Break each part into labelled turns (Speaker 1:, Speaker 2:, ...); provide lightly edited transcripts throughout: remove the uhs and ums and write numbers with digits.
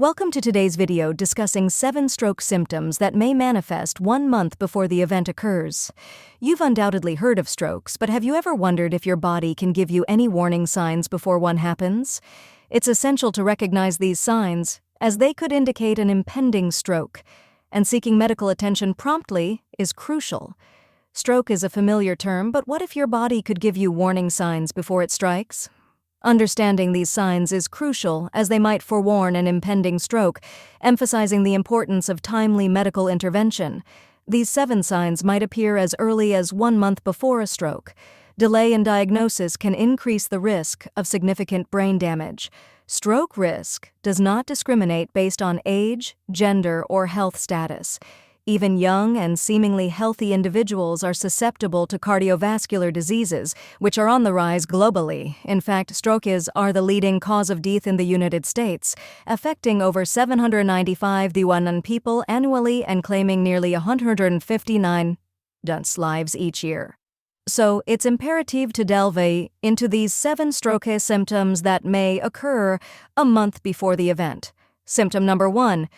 Speaker 1: Welcome to today's video discussing 7 stroke symptoms that may manifest 1 month before the event occurs. You've undoubtedly heard of strokes, but have you ever wondered if your body can give you any warning signs before one happens? It's essential to recognize these signs, as they could indicate an impending stroke, and seeking medical attention promptly is crucial. Stroke is a familiar term, but what if your body could give you warning signs before it strikes? Understanding these signs is crucial, as they might forewarn an impending stroke, emphasizing the importance of timely medical intervention. These 7 signs might appear as early as 1 month before a stroke. Delay in diagnosis can increase the risk of significant brain damage. Stroke risk does not discriminate based on age, gender, or health status. Even young and seemingly healthy individuals are susceptible to cardiovascular diseases, which are on the rise globally. In fact, strokes are the leading cause of death in the United States, affecting over 795,000 people annually and claiming nearly 159 lives each year. So, it's imperative to delve into these 7 stroke symptoms that may occur a month before the event. Symptom number 1.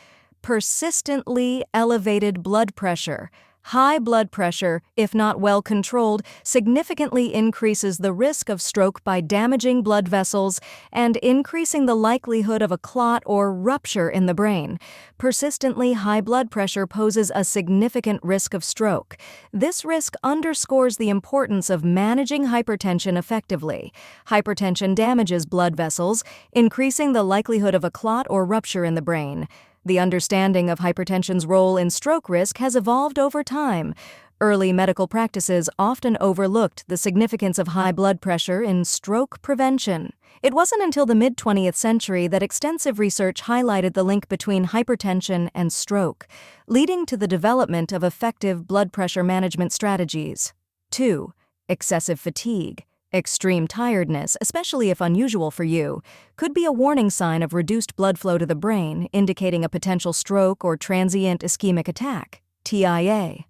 Speaker 1: Persistently elevated blood pressure. High blood pressure, if not well controlled, significantly increases the risk of stroke by damaging blood vessels and increasing the likelihood of a clot or rupture in the brain. Persistently high blood pressure poses a significant risk of stroke. This risk underscores the importance of managing hypertension effectively. Hypertension damages blood vessels, increasing the likelihood of a clot or rupture in the brain. The understanding of hypertension's role in stroke risk has evolved over time. Early medical practices often overlooked the significance of high blood pressure in stroke prevention. It wasn't until the mid-20th century that extensive research highlighted the link between hypertension and stroke, leading to the development of effective blood pressure management strategies. 2. Excessive fatigue. Extreme tiredness, especially if unusual for you, could be a warning sign of reduced blood flow to the brain, indicating a potential stroke or transient ischemic attack, TIA.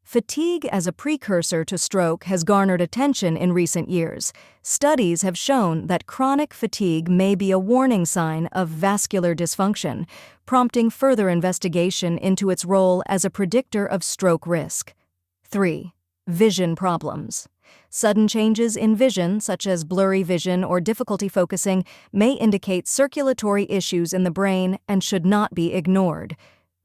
Speaker 1: Fatigue as a precursor to stroke has garnered attention in recent years. Studies have shown that chronic fatigue may be a warning sign of vascular dysfunction, prompting further investigation into its role as a predictor of stroke risk. 3. Vision problems. Sudden changes in vision, such as blurry vision or difficulty focusing, may indicate circulatory issues in the brain and should not be ignored.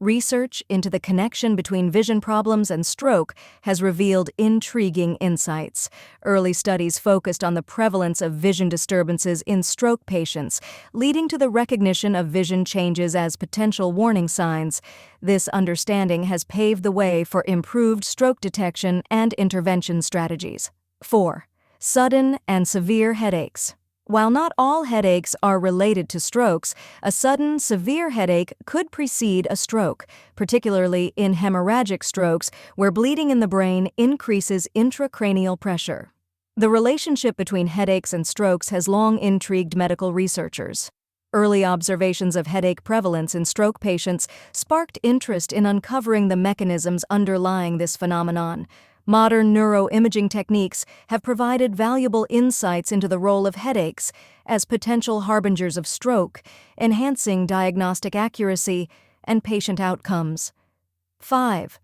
Speaker 1: Research into the connection between vision problems and stroke has revealed intriguing insights. Early studies focused on the prevalence of vision disturbances in stroke patients, leading to the recognition of vision changes as potential warning signs. This understanding has paved the way for improved stroke detection and intervention strategies. 4. Sudden and severe headaches. While not all headaches are related to strokes, a sudden, severe headache could precede a stroke, particularly in hemorrhagic strokes where bleeding in the brain increases intracranial pressure. The relationship between headaches and strokes has long intrigued medical researchers. Early observations of headache prevalence in stroke patients sparked interest in uncovering the mechanisms underlying this phenomenon. Modern neuroimaging techniques have provided valuable insights into the role of headaches as potential harbingers of stroke, enhancing diagnostic accuracy and patient outcomes. 5.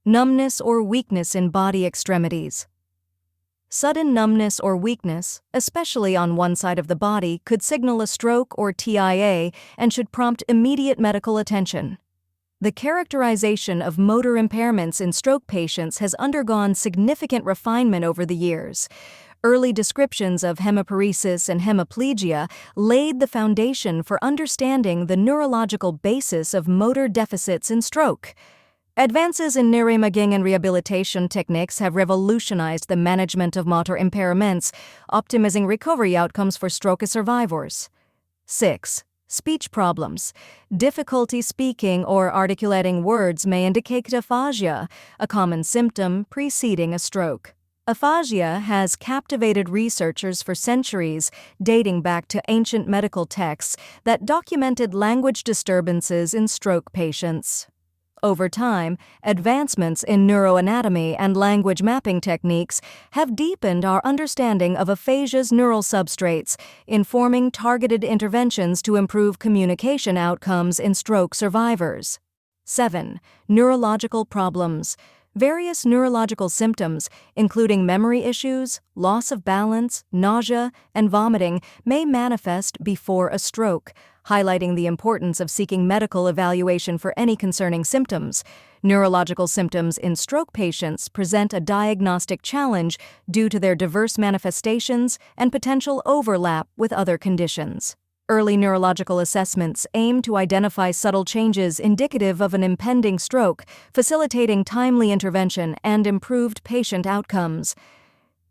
Speaker 1: Numbness or weakness in body extremities. Sudden numbness or weakness, especially on one side of the body, could signal a stroke or TIA and should prompt immediate medical attention. The characterization of motor impairments in stroke patients has undergone significant refinement over the years. Early descriptions of hemiparesis and hemiplegia laid the foundation for understanding the neurological basis of motor deficits in stroke. Advances in neuroimaging and rehabilitation techniques have revolutionized the management of motor impairments, optimizing recovery outcomes for stroke survivors. 6. Speech problems. Difficulty speaking or articulating words may indicate aphasia, a common symptom preceding a stroke. Aphasia has captivated researchers for centuries, dating back to ancient medical texts that documented language disturbances in stroke patients. Over time, advancements in neuroanatomy and language mapping techniques have deepened our understanding of aphasia's neural substrates, informing targeted interventions to improve communication outcomes in stroke survivors. 7. Neurological problems. Various neurological symptoms, including memory issues, loss of balance, nausea, and vomiting, may manifest before a stroke, highlighting the importance of seeking medical evaluation for any concerning symptoms. Neurological symptoms in stroke patients present a diagnostic challenge due to their diverse manifestations and potential overlap with other conditions. Early neurological assessments aim to identify subtle changes indicative of an impending stroke, facilitating timely intervention and improved patient outcomes.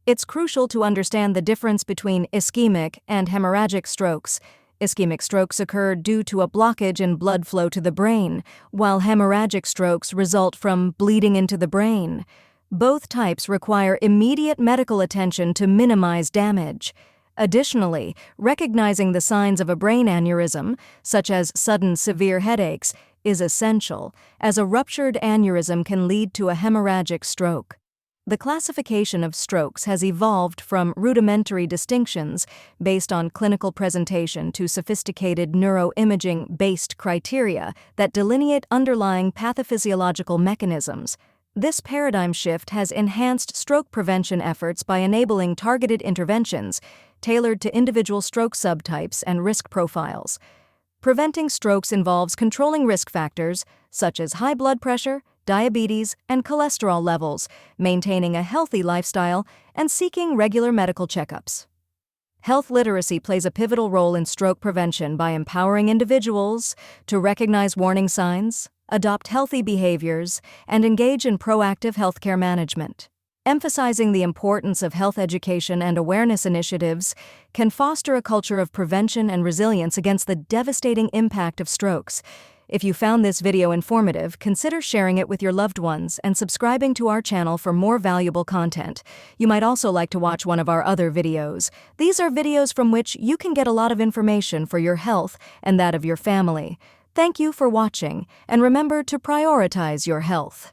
Speaker 1: It's crucial to understand the difference between ischemic and hemorrhagic strokes. Ischemic strokes occur due to a blockage in blood flow to the brain, while hemorrhagic strokes result from bleeding into the brain. Both types require immediate medical attention to minimize damage. Additionally, recognizing the signs of a brain aneurysm, such as sudden severe headaches, is essential, as a ruptured aneurysm can lead to a hemorrhagic stroke. The classification of strokes has evolved from rudimentary distinctions based on clinical presentation to sophisticated neuroimaging-based criteria that delineate underlying pathophysiological mechanisms. This paradigm shift has enhanced stroke prevention efforts by enabling targeted interventions tailored to individual stroke subtypes and risk profiles. Preventing strokes involves controlling risk factors such as high blood pressure, diabetes, and cholesterol levels, maintaining a healthy lifestyle, and seeking regular medical checkups. Health literacy plays a pivotal role in stroke prevention by empowering individuals to recognize warning signs, adopt healthy behaviors, and engage in proactive healthcare management. Emphasizing the importance of health education and awareness initiatives can foster a culture of prevention and resilience against the devastating impact of strokes. If you found this video informative, consider sharing it with your loved ones and subscribing to our channel for more valuable content. You might also like to watch one of our other videos. These are videos from which you can get a lot of information for your health and that of your family. Thank you for watching, and remember to prioritize your health.